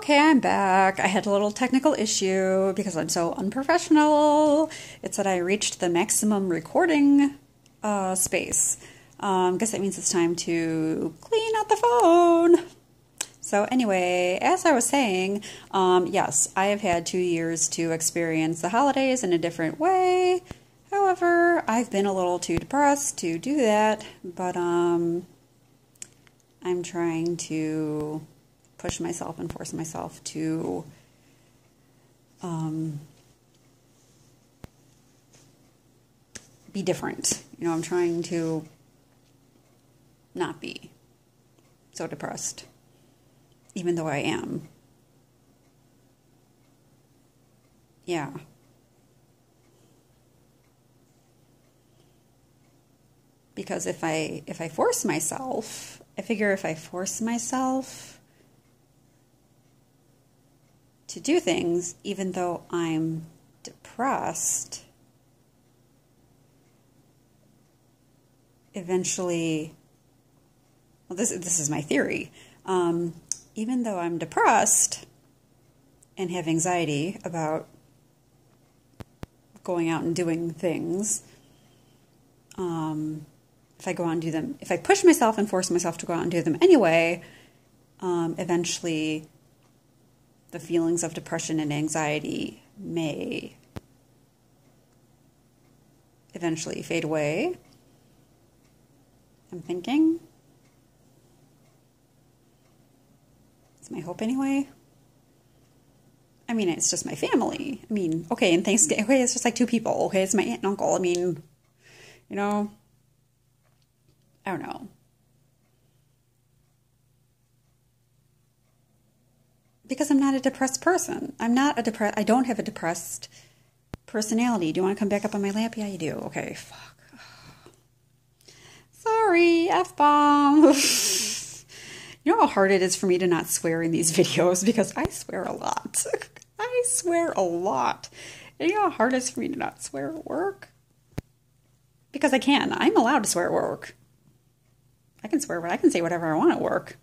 Okay, I'm back. I had a little technical issue because I'm so unprofessional. It said I reached the maximum recording space. Guess that means it's time to clean out the phone. So anyway, as I was saying, yes, I have had 2 years to experience the holidays in a different way. However, I've been a little too depressed to do that, but I'm trying to push myself and force myself to be different. You know, I'm trying to not be so depressed, even though I am. Yeah. Because if I force myself, I figure if I force myself to do things, even though I'm depressed, eventually, well, this is my theory. Even though I'm depressed and have anxiety about going out and doing things, if I go out and do them, if I push myself and force myself to go out and do them anyway, eventually the feelings of depression and anxiety may eventually fade away. I'm thinking. It's my hope anyway. I mean, it's just my family. I mean, okay, and Thanksgiving, okay, it's just like 2 people. Okay, it's my aunt and uncle. I mean, you know, I don't know. Because I'm not a depressed person. I don't have a depressed personality. Do you want to come back up on my lap? Yeah, you do. Okay, fuck. Sorry, F-bomb. You know how hard it is for me to not swear in these videos? Because I swear a lot. I swear a lot. And you know how hard it is for me to not swear at work? Because I can. I'm allowed to swear at work. I can swear, but I can say whatever I want at work.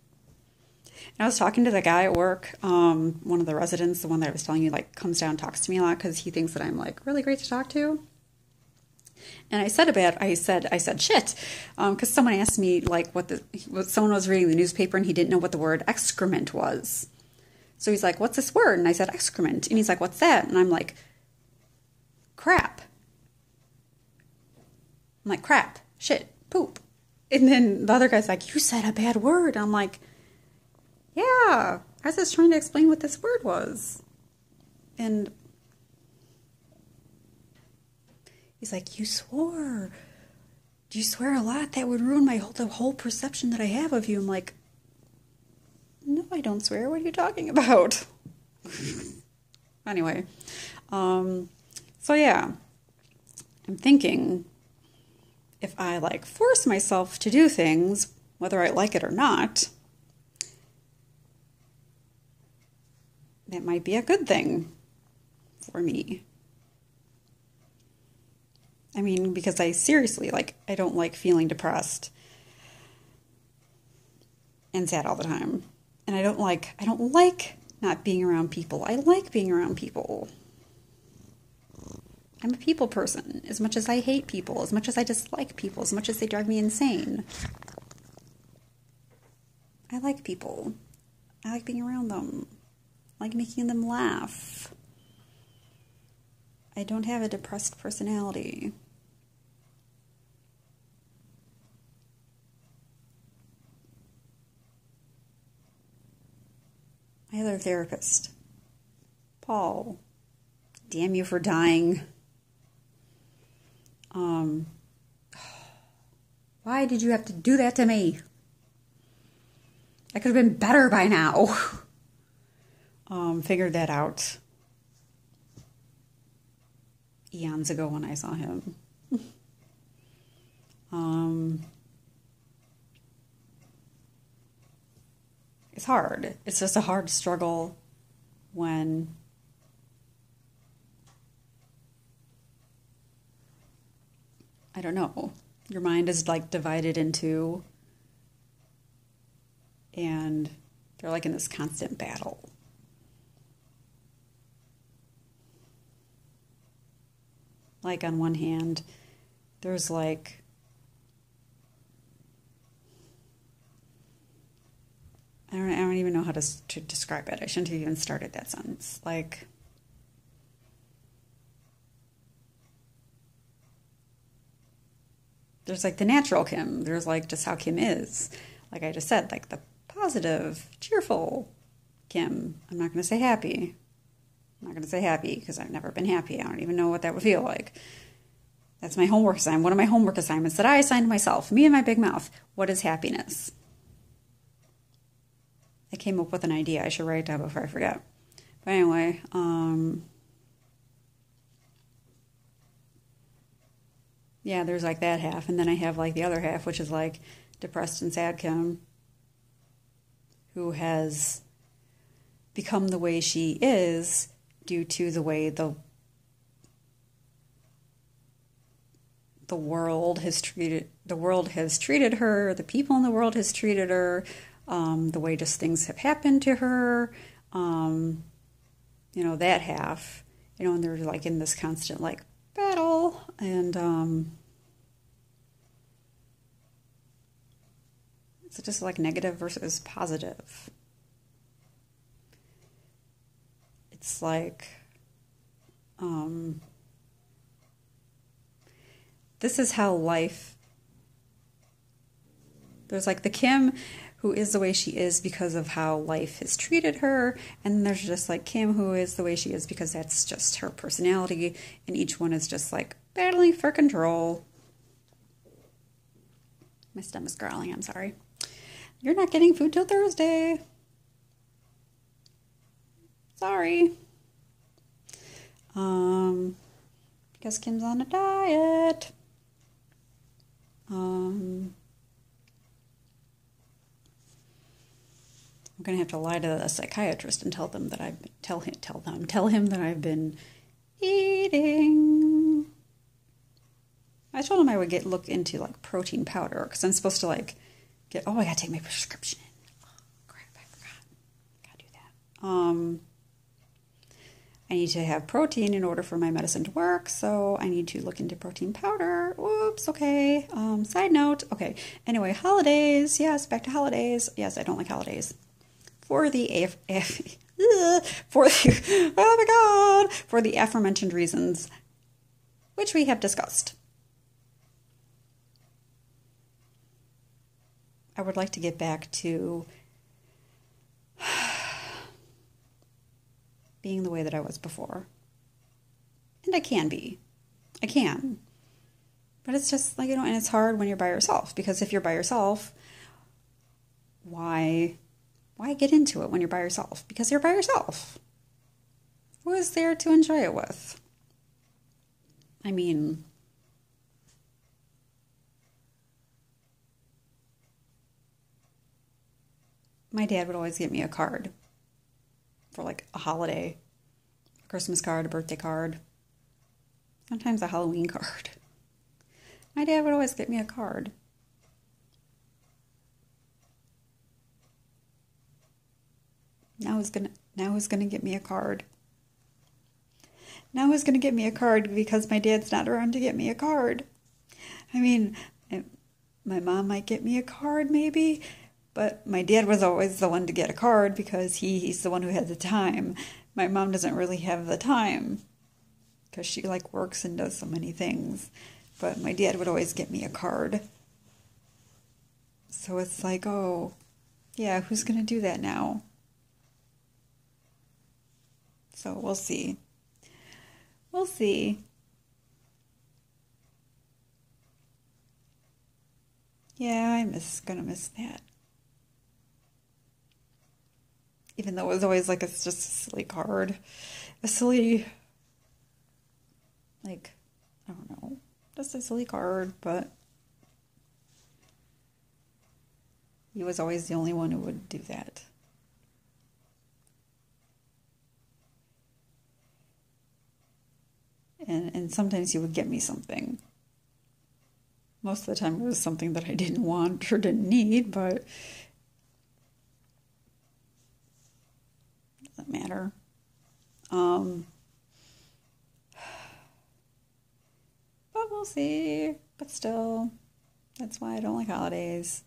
And I was talking to the guy at work, one of the residents, the one that I was telling you, like, comes down and talks to me a lot because he thinks that I'm, like, really great to talk to. And I said shit, because someone asked me, like, someone was reading the newspaper and he didn't know what the word excrement was. So he's like, what's this word? And I said, excrement. And he's like, what's that? And I'm like, crap. I'm like, crap, shit, poop. And then the other guy's like, you said a bad word. And I'm like, yeah, I was just trying to explain what this word was. And he's like, you swore. Do you swear a lot? That would ruin the whole perception that I have of you. I'm like, no, I don't swear. What are you talking about? Anyway, so yeah, I'm thinking if I, like, force myself to do things, whether I like it or not, that might be a good thing for me. I mean, because I seriously, like, I don't like feeling depressed and sad all the time. And I don't like not being around people. I like being around people. I'm a people person. As much as I hate people, as much as I dislike people, as much as they drive me insane, I like people. I like being around them. I like making them laugh. I don't have a depressed personality. My other therapist, Paul, damn you for dying. Why did you have to do that to me? I could have been better by now. Figured that out eons ago when I saw him. It's hard. It's just a hard struggle when I don't know. Your mind is, like, divided in 2 and they're, like, in this constant battle. Like on one hand, there's like, I don't even know how to describe it. I shouldn't have even started that sentence. Like, there's like the natural Kim. There's like just how Kim is. Like I just said, like the positive, cheerful Kim. I'm not going to say happy. I'm not going to say happy because I've never been happy. I don't even know what that would feel like. That's my homework assignment. One of my homework assignments that I assigned myself. Me and my big mouth. What is happiness? I came up with an idea. I should write it down before I forget. But anyway, yeah, there's like that half. And then I have like the other half, which is like depressed and sad Kim, who has become the way she is due to the way the world has treated her, the people in the world has treated her, the way just things have happened to her, that half, and they're like in this constant like battle, and it's just like negative versus positive. It's like, this is how life, there's like the Kim who is the way she is because of how life has treated her, and then there's just like Kim who is the way she is because that's just her personality, and each one is just like battling for control. My stomach's growling, I'm sorry. You're not getting food till Thursday. Sorry. Guess Kim's on a diet. I'm gonna have to lie to a psychiatrist and tell him that I've been eating. I told him I would look into like protein powder because I'm supposed to like I gotta take my prescription in. Oh, crap, I forgot. Gotta do that. I need to have protein in order for my medicine to work, so I need to look into protein powder. Whoops, okay. Side note, okay. Anyway, holidays. Yes, back to holidays. Yes, I don't like holidays. For the for the aforementioned reasons, which we have discussed. I would like to get back to being the way that I was before. And I can be. I can. But it's just like, and it's hard when you're by yourself, because if you're by yourself, why get into it when you're by yourself? Because you're by yourself. Who is there to enjoy it with? I mean, my dad would always get me a card for like a holiday, a Christmas card, a birthday card, sometimes a Halloween card. My dad would always get me a card. Now who's gonna get me a card? Now who's gonna get me a card because my dad's not around to get me a card? I mean, my mom might get me a card maybe, but my dad was always the one to get a card because he's the one who had the time. My mom doesn't really have the time because she like works and does so many things. But my dad would always get me a card. So it's like, oh, yeah, who's going to do that now? So we'll see. We'll see. Yeah, gonna miss that. Even though it was always like, it's just a silly card. A silly, like, I don't know, just a silly card, but he was always the only one who would do that. And sometimes he would get me something. Most of the time it was something that I didn't want or didn't need, but doesn't matter. we'll see. But still, that's why I don't like holidays.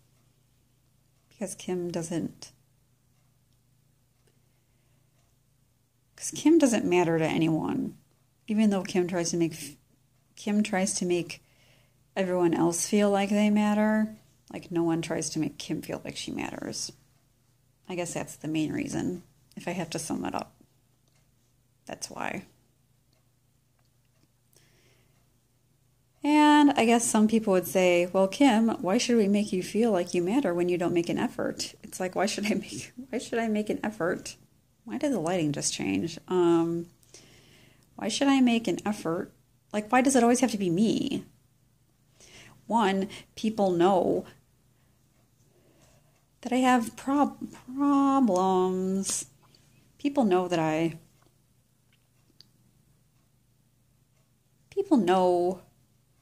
Because Kim doesn't matter to anyone. Even though Kim tries to make everyone else feel like they matter. Like no one tries to make Kim feel like she matters. I guess that's the main reason, if I have to sum it up. That's why. And I guess some people would say, well, Kim, why should we make you feel like you matter when you don't make an effort? It's like, why should I make an effort? Why did the lighting just change? Why should I make an effort? Like, why does it always have to be me? One, people know that I have problems. People know,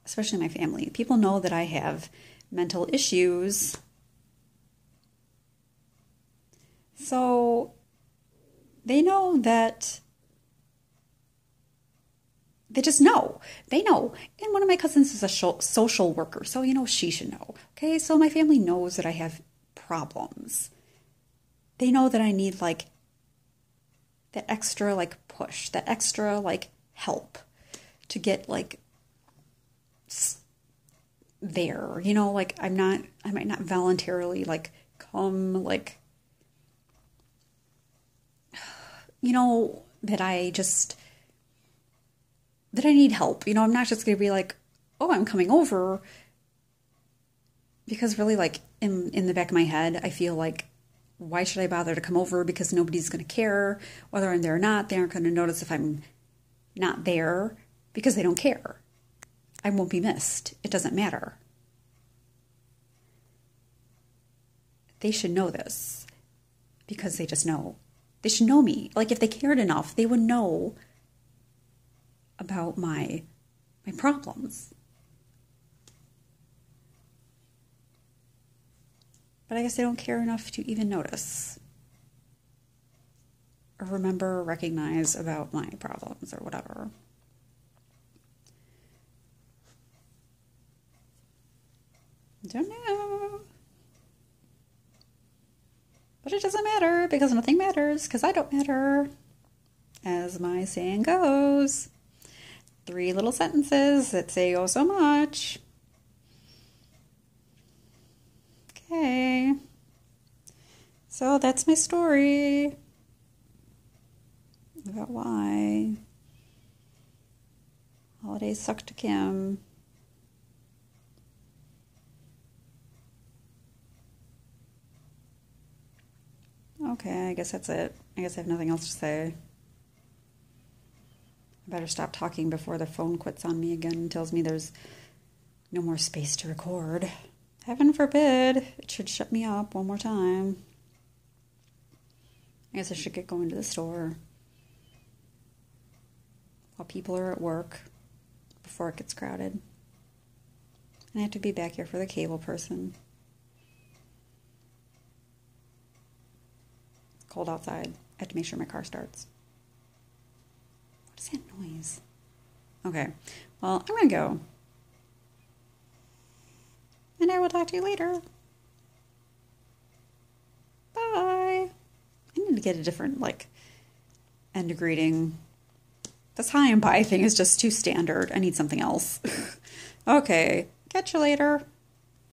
especially my family, people know that I have mental issues. So they know that, they just know. They know. And one of my cousins is a social worker, so she should know. Okay, so my family knows that I have problems. They know that I need like that extra like push, that extra like help to get like there, like I might not voluntarily like come like, that I need help. I'm not just going to be like, oh, I'm coming over. Because really, like, in the back of my head, I feel like, why should I bother to come over? Because nobody's going to care whether I'm there or not. They aren't going to notice if I'm not there because they don't care. I won't be missed. It doesn't matter. They should know this because they just know. They should know me. Like, if they cared enough, they would know about my problems. But I guess they don't care enough to even notice or remember or recognize about my problems or whatever. Don't know. But it doesn't matter because nothing matters because I don't matter. As my saying goes. 3 little sentences that say oh so much. Okay. So that's my story about why holidays suck to Kim. Okay, I guess that's it. I guess I have nothing else to say. I better stop talking before the phone quits on me again and tells me there's no more space to record. Heaven forbid it should shut me up one more time. I guess I should get going to the store while people are at work before it gets crowded. And I have to be back here for the cable person. It's cold outside. I have to make sure my car starts. What is that noise? Okay, well, I'm going to go. And I will talk to you later. Bye. I need to get a different, end of greeting. This hi and bye thing is just too standard. I need something else. Okay, catch you later.